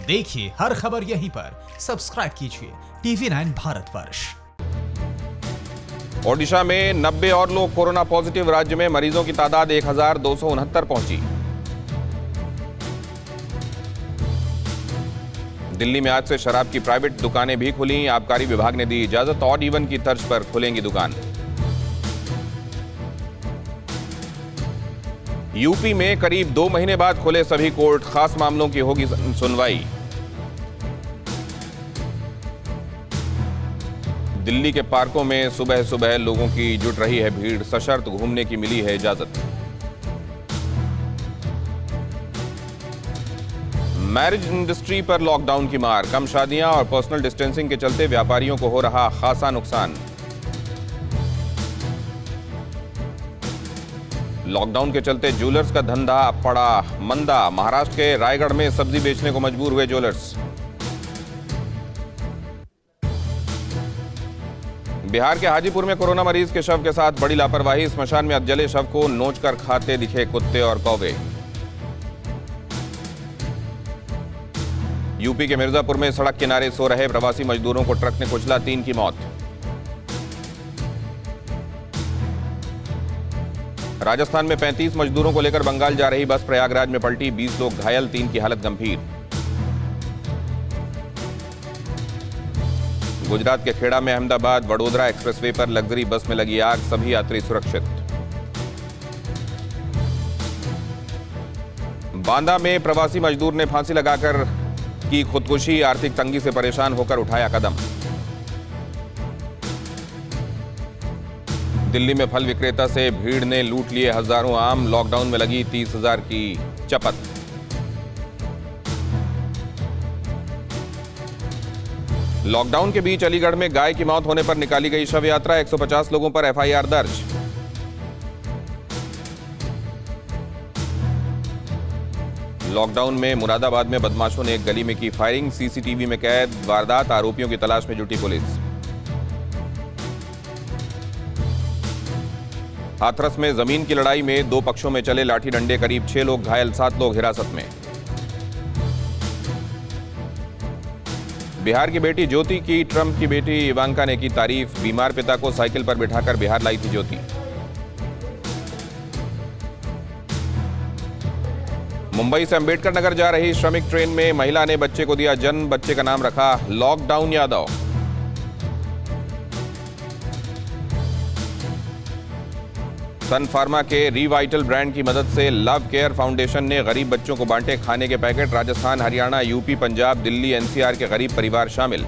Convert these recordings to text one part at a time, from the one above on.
देखिए हर खबर यहीं पर, सब्सक्राइब कीजिए TV9 भारतवर्ष। ओडिशा में 90 और लोग कोरोना पॉजिटिव। राज्य में मरीजों की तादाद 1269 पहुंची। दिल्ली में आज से शराब की प्राइवेट दुकानें भी खुली। आबकारी विभाग ने दी इजाजत। ऑड इवन की तर्ज पर खुलेंगी दुकान। यूपी में करीब 2 महीने बाद खुले सभी कोर्ट। खास मामलों की होगी सुनवाई। दिल्ली के पार्कों में सुबह सुबह लोगों की जुट रही है भीड़। सशर्त घूमने की मिली है इजाजत। मैरिज इंडस्ट्री पर लॉकडाउन की मार। कम शादियां और पर्सनल डिस्टेंसिंग के चलते व्यापारियों को हो रहा खासा नुकसान। लॉकडाउन के चलते ज्वेलर्स का धंधा पड़ा मंदा। महाराष्ट्र के रायगढ़ में सब्जी बेचने को मजबूर हुए ज्वेलर्स। बिहार के हाजीपुर में कोरोना मरीज के शव के साथ बड़ी लापरवाही। स्मशान में जले शव को नोचकर खाते दिखे कुत्ते और कौवे। यूपी के मिर्जापुर में सड़क किनारे सो रहे प्रवासी मजदूरों को ट्रक ने कुचला। 3 की मौत। राजस्थान में 35 मजदूरों को लेकर बंगाल जा रही बस प्रयागराज में पलटी। 20 लोग घायल, 3 की हालत गंभीर। गुजरात के खेड़ा में अहमदाबाद वडोदरा एक्सप्रेसवे पर लग्जरी बस में लगी आग। सभी यात्री सुरक्षित। बांदा में प्रवासी मजदूर ने फांसी लगाकर की खुदकुशी। आर्थिक तंगी से परेशान होकर उठाया कदम। दिल्ली में फल विक्रेता से भीड़ ने लूट लिए हजारों आम। लॉकडाउन में लगी 30,000 की चपत। लॉकडाउन के बीच अलीगढ़ में गाय की मौत होने पर निकाली गई शव यात्रा। 150 लोगों पर FIR दर्ज। लॉकडाउन में मुरादाबाद में बदमाशों ने एक गली में की फायरिंग। CCTV में कैद वारदात। आरोपियों की तलाश में जुटी पुलिस। हाथरस में जमीन की लड़ाई में 2 पक्षों में चले लाठी डंडे। करीब 6 लोग घायल, 7 लोग हिरासत में। बिहार की बेटी ज्योति की ट्रंप की बेटी इवांका ने की तारीफ। बीमार पिता को साइकिल पर बिठाकर बिहार लाई थी ज्योति। मुंबई से अंबेडकर नगर जा रही श्रमिक ट्रेन में महिला ने बच्चे को दिया जन्म। बच्चे का नाम रखा लॉकडाउन यादव। सन फार्मा के रिवाइटल ब्रांड की मदद से लव केयर फाउंडेशन ने गरीब बच्चों को बांटे खाने के packet. Rajasthan, Haryana, UP, Punjab, Delhi, NCR के गरीब परिवार शामिल।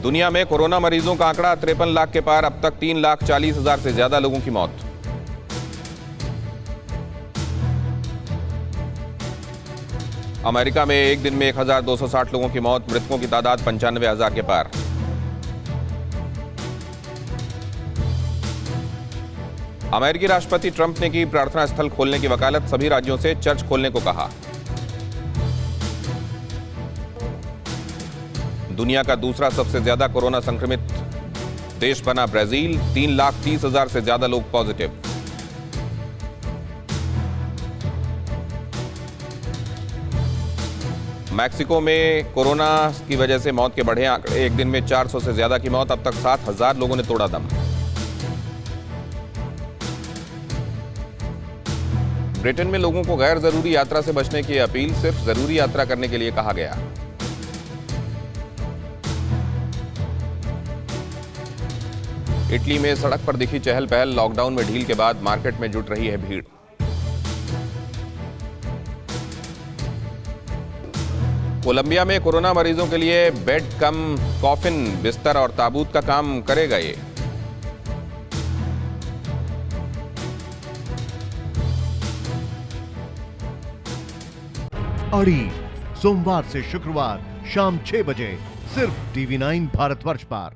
दुनिया में कोरोना मरीजों का आंकड़ा 53 लाख के पार। अब तक 3,40,000 से ज्यादा लोगों की मौत। अमेरिका में एक दिन में 1,260 लोगों की मौत। मृतकों की तादाद 95,000 के पार। अमेरिकी राष्ट्रपति ट्रंप ने की प्रार्थना स्थल खोलने की वकालत। सभी राज्यों से चर्च खोलने को कहा। दुनिया का दूसरा सबसे ज्यादा कोरोना संक्रमित देश बना ब्राजील। 3,30,000 से ज्यादा लोग पॉजिटिव। मैक्सिको में कोरोना की वजह से मौत के बढ़े आंकड़े। एक दिन में 400 से ज्यादा की मौत। अब तक 7,000 लोगों ने तोड़ा दम। ब्रिटेन में लोगों को गैर जरूरी यात्रा से बचने की अपील। सिर्फ जरूरी यात्रा करने के लिए कहा गया। इटली में सड़क पर दिखी चहल पहल। लॉकडाउन में ढील के बाद मार्केट में जुट रही है भीड़। कोलंबिया में कोरोना मरीजों के लिए बेड कम कॉफिन, बिस्तर और ताबूत का काम करेगा ये। अड़ी सोमवार से शुक्रवार शाम 6 बजे सिर्फ TV9 भारतवर्ष पर।